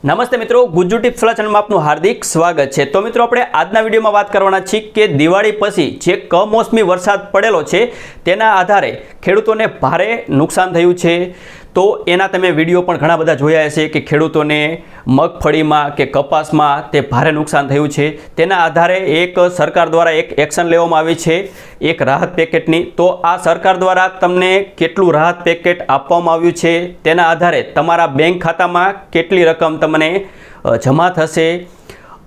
નમસ્તે મિત્રો, ગુજ્જુ ટિપ્સ વાળા ચેનલમાં આપનું હાર્દિક સ્વાગત છે। તો મિત્રો આપણે આજના વિડીયોમાં વાત કરવાના છીએ કે દિવાળી પછી જે કમોસમી વરસાદ પડેલો છે તેના આધારે ખેડૂતોને ભારે નુકસાન થયું છે। તો એના તમે વિડીયો પણ ઘણા બધા જોયા હશે કે ખેડૂતોને મગફળીમાં કે કપાસમાં તે ભારે નુકસાન થયું છે। તેના આધારે એક સરકાર દ્વારા એક એક્શન લેવામાં આવી છે, એક રાહત પેકેટની। તો આ સરકાર દ્વારા તમને કેટલું રાહત પેકેટ આપવામાં આવ્યું છે તેના આધારે તમારા બેંક ખાતામાં કેટલી રકમ તમને જમા થશે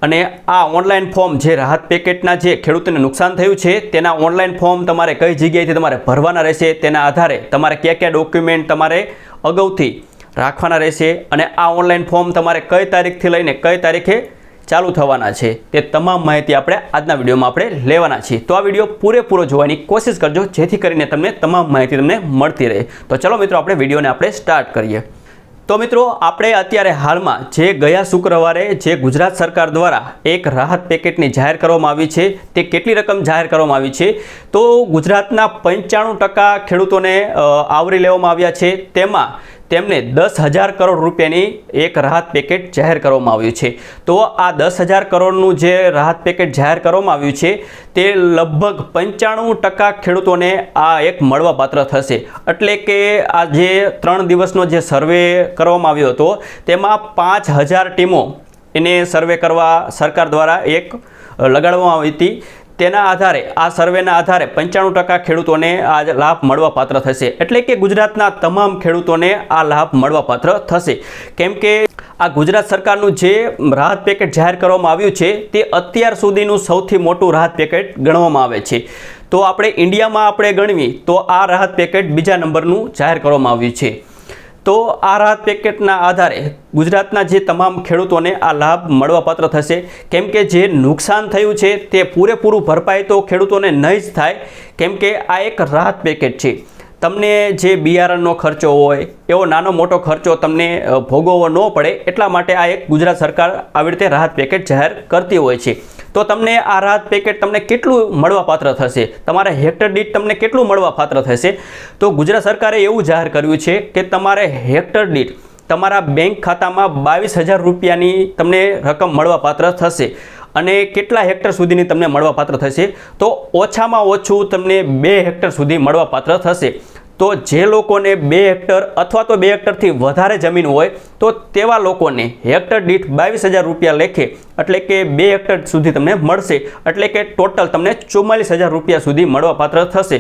અને આ ઓનલાઈન ફોર્મ જે રાહત પેકેટના જે ખેડૂતોને નુકસાન થયું છે તેના ઓનલાઈન ફોર્મ તમારે કઈ જગ્યાએથી તમારે ભરવાના રહેશે તેના આધારે તમારે કયા કયા ડોક્યુમેન્ટ તમારે અગાઉથી રાખવાના રહેશે અને આ ઓનલાઈન ફોર્મ તમારે કઈ તારીખથી લઈને કઈ તારીખે ચાલુ થવાના છે તે તમામ માહિતી આપણે આજના વિડીયોમાં આપણે લેવાના છીએ। તો આ વિડીયો પૂરેપૂરો જોવાની કોશિશ કરજો જેથી કરીને તમને તમામ માહિતી તમને મળતી રહે। તો ચલો મિત્રો આપણે વિડીયોને આપણે સ્ટાર્ટ કરીએ। તો મિત્રો આપણે અત્યારે હાલમાં જે ગયા શુક્રવારે જે ગુજરાત સરકાર દ્વારા એક રાહત પેકેટની જાહેર કરવામાં આવી છે તે કેટલી રકમ જાહેર કરવામાં આવી છે તો ગુજરાતના 95% ખેડૂતોને આવરી લેવામાં આવ્યા છે। તેમાં તેમને 10,000 કરોડ રૂપિયાની એક રાહત પેકેટ જાહેર કરવામાં આવ્યું છે। તો આ 10,000 કરોડનું જે રાહત પેકેટ જાહેર કરવામાં આવ્યું છે તે લગભગ 95% ખેડૂતોને આ એક મળવાપાત્ર થશે। એટલે કે આ જે 3 દિવસનો જે સર્વે કરવામાં આવ્યો હતો તેમાં 5,000 ટીમો એને સર્વે કરવા સરકાર દ્વારા એક લગાડવામાં આવી હતી। તેના આધારે આ સર્વેના આધારે 95% ખેડૂતોને આ લાભ મળવાપાત્ર થશે। એટલે કે ગુજરાતના તમામ ખેડૂતોને આ લાભ મળવાપાત્ર થશે। કેમ કે આ ગુજરાત સરકારનું જે રાહત પેકેટ જાહેર કરવામાં આવ્યું છે તે અત્યાર સુધીનું સૌથી મોટું રાહત પેકેટ ગણવામાં આવે છે। તો આપણે ઇન્ડિયામાં આપણે ગણવી તો આ રાહત પેકેટ બીજા નંબરનું જાહેર કરવામાં આવ્યું છે। તો આ રાહત પેકેટના આધારે ગુજરાતના જે તમામ ખેડૂતોને આ લાભ મળવાપાત્ર થશે। કેમ કે જે નુકસાન થયું છે તે પૂરેપૂરું ભરપાઈ તો ખેડૂતોને નહીં જ થાય, કેમ કે આ એક રાહત પેકેટ છે। તમને જે બિયારણનો ખર્ચો હોય એવો નાનો મોટો ખર્ચો તમને ભોગવવો ન પડે એટલા માટે આ એક ગુજરાત સરકાર આવી રીતે રાહત પેકેટ જાહેર કરતી હોય છે। તો તમને આ રાહત પેકેટ તમને કેટલું મળવાપાત્ર થશે, તમારે હેક્ટર દીઠ તમને કેટલું મળવાપાત્ર થશે તો ગુજરાત સરકારે એવું જાહેર કર્યું છે કે તમારે હેક્ટર દીઠ તમારા બેંક ખાતામાં 22,000 રૂપિયાની તમને રકમ મળવાપાત્ર થશે। અને કેટલા હેક્ટર સુધીની તમને મળવાપાત્ર થશે તો ઓછામાં ઓછું તમને 2 હેક્ટર સુધી મળવાપાત્ર થશે। તો જે લોકોને 2 હેક્ટર અથવા તો 2 હેક્ટરથી વધારે જમીન હોય તો તેવા લોકોને હેક્ટર દીઠ 22,000 રૂપિયા લેખે એટલે કે 2 હેક્ટર સુધી તમને મળશે। એટલે કે ટોટલ તમને 44,000 રૂપિયા સુધી મળવાપાત્ર થશે।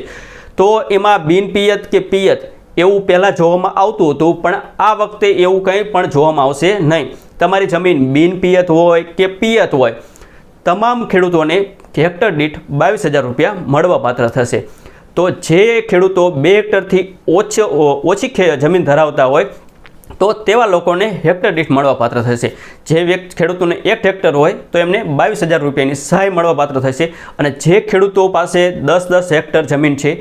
તો એમાં બિન પિયત કે પિયત એવું પહેલાં જોવામાં આવતું હતું, પણ આ વખતે એવું કંઈ પણ જોવામાં આવશે નહીં। તમારી જમીન બિન પિયત હોય કે પિયત હોય તમામ ખેડૂતોને હેક્ટર દીઠ 22,000 રૂપિયા મળવાપાત્ર થશે। તો જે ખેડૂતો 2 હેક્ટરથી ઓછી જમીન ધરાવતા હોય તો તેવા લોકોને હેક્ટર દીઠ મળવાપાત્ર થશે। જે ખેડૂતોને 1 હેક્ટર હોય તો એમને 22,000 રૂપિયાની સહાય મળવાપાત્ર થશે। અને જે ખેડૂતો પાસે 10 હેક્ટર જમીન છે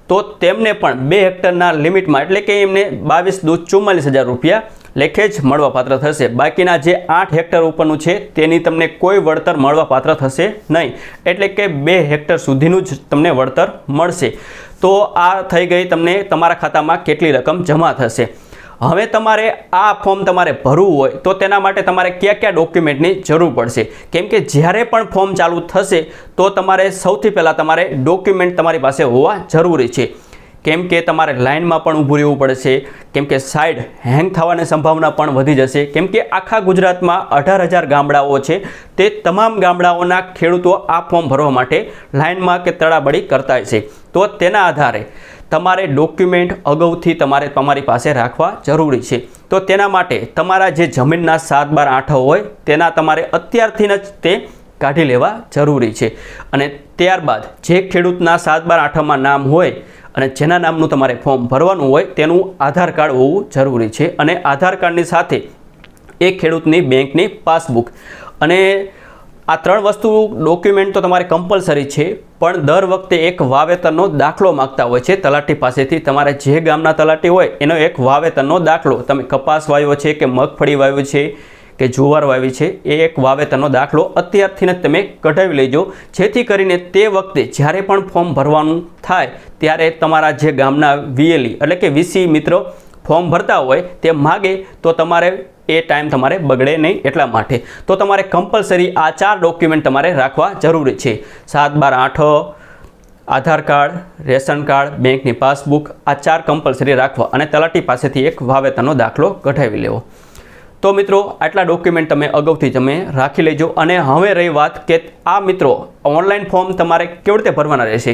તો તેમને પણ 2 હેક્ટરના લિમિટમાં એટલે કે એમને 22 દૂ 44,000 રૂપિયા લેખે જ મળવાપાત્ર થશે। બાકીના જે 8 હેક્ટર ઉપરનું છે તેની તમને કોઈ વળતર મળવાપાત્ર થશે નહીં, એટલે કે 2 હેક્ટર સુધીનું જ તમને વળતર મળશે। તો આ થઈ ગઈ તમને તમારા ખાતામાં કેટલી રકમ જમા થશે। હવે તમારે આ ફોર્મ તમારે ભરવું હોય તો તેના માટે તમારે કયા કયા ડોક્યુમેન્ટની જરૂર પડશે, કેમ કે જ્યારે પણ ફોર્મ ચાલુ થશે તો તમારે સૌથી પહેલાં તમારે ડોક્યુમેન્ટ તમારી પાસે હોવા જરૂરી છે। કેમ કે તમારે લાઇનમાં પણ ઊભું રહેવું પડશે, કેમ કે સાઈડ હેંગ થવાની સંભાવના પણ વધી જશે। કેમ કે આખા ગુજરાતમાં 18,000 ગામડાઓ છે, તે તમામ ગામડાઓના ખેડૂતો આ ફોર્મ ભરવા માટે લાઇનમાં કે તડાબડી કરતા છે। તો તેના આધારે તમારે ડોક્યુમેન્ટ અગાઉથી તમારી પાસે રાખવા જરૂરી છે। તો તેના માટે તમારા જે જમીનના 7/12 હોય તેના તમારે અત્યારથી જ તે કાઢી લેવા જરૂરી છે। અને ત્યારબાદ જે ખેડૂતના 7/12 નામ હોય અને જેના નામનું તમારે ફોર્મ ભરવાનું હોય તેનું આધાર કાર્ડ હોવું જરૂરી છે। અને આધાર કાર્ડની સાથે એક ખેડૂતની બેંકની પાસબુક અને આ 3 વસ્તુ ડોક્યુમેન્ટ તો તમારે કમ્પલસરી છે। પણ દર વખતે એક વાવેતરનો દાખલો માગતા હોય છે તલાટી પાસેથી। તમારે જે ગામના તલાટી હોય એનો એક વાવેતરનો દાખલો, તમે કપાસ વાવ્યો છે કે મગફળી વાવ્યું છે કે જુવાર વાવી છે એ એક વાવેતરનો દાખલો અત્યારથી જ તમે કઢાવી લેજો, જેથી કરીને તે વખતે જ્યારે પણ ફોર્મ ભરવાનું થાય ત્યારે તમારા જે ગામના વીએલઈ એટલે કે વીસી મિત્રો ફોર્મ ભરતા હોય તે માગે તો તમારે એ ટાઈમ તમારે બગડે નહીં એટલા માટે. તો તમારે કમ્પલસરી આ 4 ડોક્યુમેન્ટ તમારે રાખવા જરૂરી છે. 7, 12, 8 આધાર કાર્ડ, રેશન કાર્ડ, બેંકની પાસબુક, આ 4 કમ્પલસરી રાખવા અને તલાટી પાસેથી એક વાવેતરનો દાખલો કઢાવી લેવો. તો મિત્રો આટલા ડોક્યુમેન્ટ તમે અગાઉથી તમે રાખી લેજો. અને હવે રહી વાત કે આ મિત્રો ઓનલાઈન ફોર્મ તમારે કેવી રીતે ભરવાના રહેશે.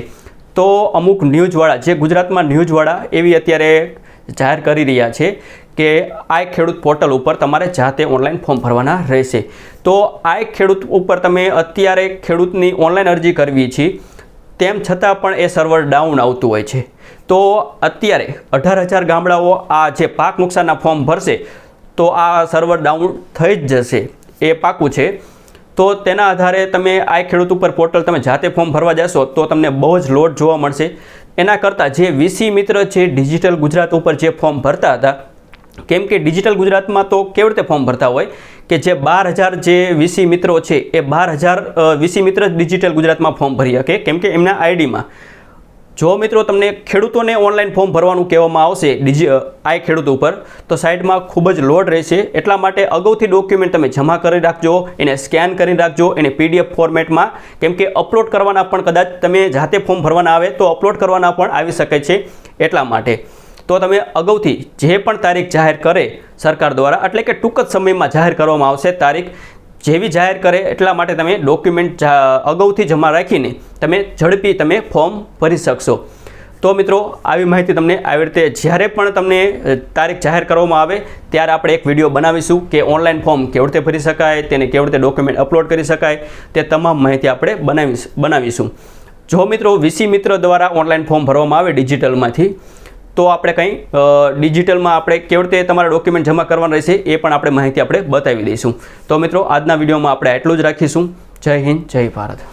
તો અમુક ન્યૂઝવાળા જે ગુજરાતમાં ન્યૂઝવાળા એવી અત્યારે જાહેર કરી રહ્યા છે કે આ ખેડૂત પોર્ટલ ઉપર તમારે જાતે ઓનલાઈન ફોર્મ ભરવાના રહેશે. તો આ ખેડૂત ઉપર તમે અત્યારે ખેડૂતની ઓનલાઈન અરજી કરવી છે તેમ છતાં પણ એ સર્વર ડાઉન આવતું હોય છે. તો અત્યારે 18,000 ગામડાઓ આ જે પાક નુકસાનના ફોર્મ ભરશે તો આ સર્વર ડાઉન થઈ જ જશે, એ પાકું છે. તો તેના આધારે તમે આ ખેડૂત ઉપર પોર્ટલ તમે જાતે ફોર્મ ભરવા જશો તો તમને બહુ જ લોડ જોવા મળશે. એના કરતાં જે વીસી મિત્ર છે ડિજિટલ ગુજરાત ઉપર જે ફોર્મ ભરતા હતા, કેમ કે ડિજિટલ ગુજરાતમાં તો કેવી રીતે ફોર્મ ભરતા હોય કે જે 12,000 જે વીસી મિત્રો છે એ 12,000 વીસી મિત્ર ડિજિટલ ગુજરાતમાં ફોર્મ ભરી શકે, કેમ કે એમના આઈડીમાં. જો મિત્રો તમને ખેડૂતોને ઓનલાઈન ફોર્મ ભરવાનું કહેવામાં આવશે આ ખેડૂત ઉપર તો સાઈડમાં ખૂબ જ લોડ રહેશે. એટલા માટે અગાઉથી ડોક્યુમેન્ટ તમે જમા કરી રાખજો, એને સ્કેન કરીને રાખજો, એને PDF ફોર્મેટમાં, કેમ કે અપલોડ કરવાના પણ કદાચ તમે જાતે ફોર્મ ભરવાના આવે તો અપલોડ કરવાના પણ આવી શકે છે. એટલા માટે તો તમે અગાઉથી જે પણ તારીખ જાહેર કરે સરકાર દ્વારા, એટલે કે ટૂંક જ સમયમાં જાહેર કરવામાં આવશે તારીખ, જેવી જાહેર કરે એટલા માટે તમે ડોક્યુમેન્ટ અગાઉથી જમા રાખીને તમે ઝડપી તમે ફોર્મ ભરી શકશો. તો મિત્રો આવી માહિતી તમને આવી રીતે જ્યારે પણ તમને તારીખ જાહેર કરવામાં આવે ત્યારે આપણે એક વિડીયો બનાવીશું કે ઓનલાઈન ફોર્મ કેવી રીતે ભરી શકાય, તેને કેવી રીતે ડોક્યુમેન્ટ અપલોડ કરી શકાય, તે તમામ માહિતી આપણે બનાવીશું. જો મિત્રો વીસી મિત્ર દ્વારા ઓનલાઈન ફોર્મ ભરવામાં આવે ડિજિટલમાંથી તો આપણે કંઈ ડિજિટલમાં આપણે કેવી રીતે તમારા ડોક્યુમેન્ટ જમા કરવાના રહેશે એ પણ આપણે માહિતી આપણે બતાવી દઈશું. તો મિત્રો આજના વિડીયોમાં આપણે એટલું જ રાખીશું. જય હિન્દ, જય ભારત.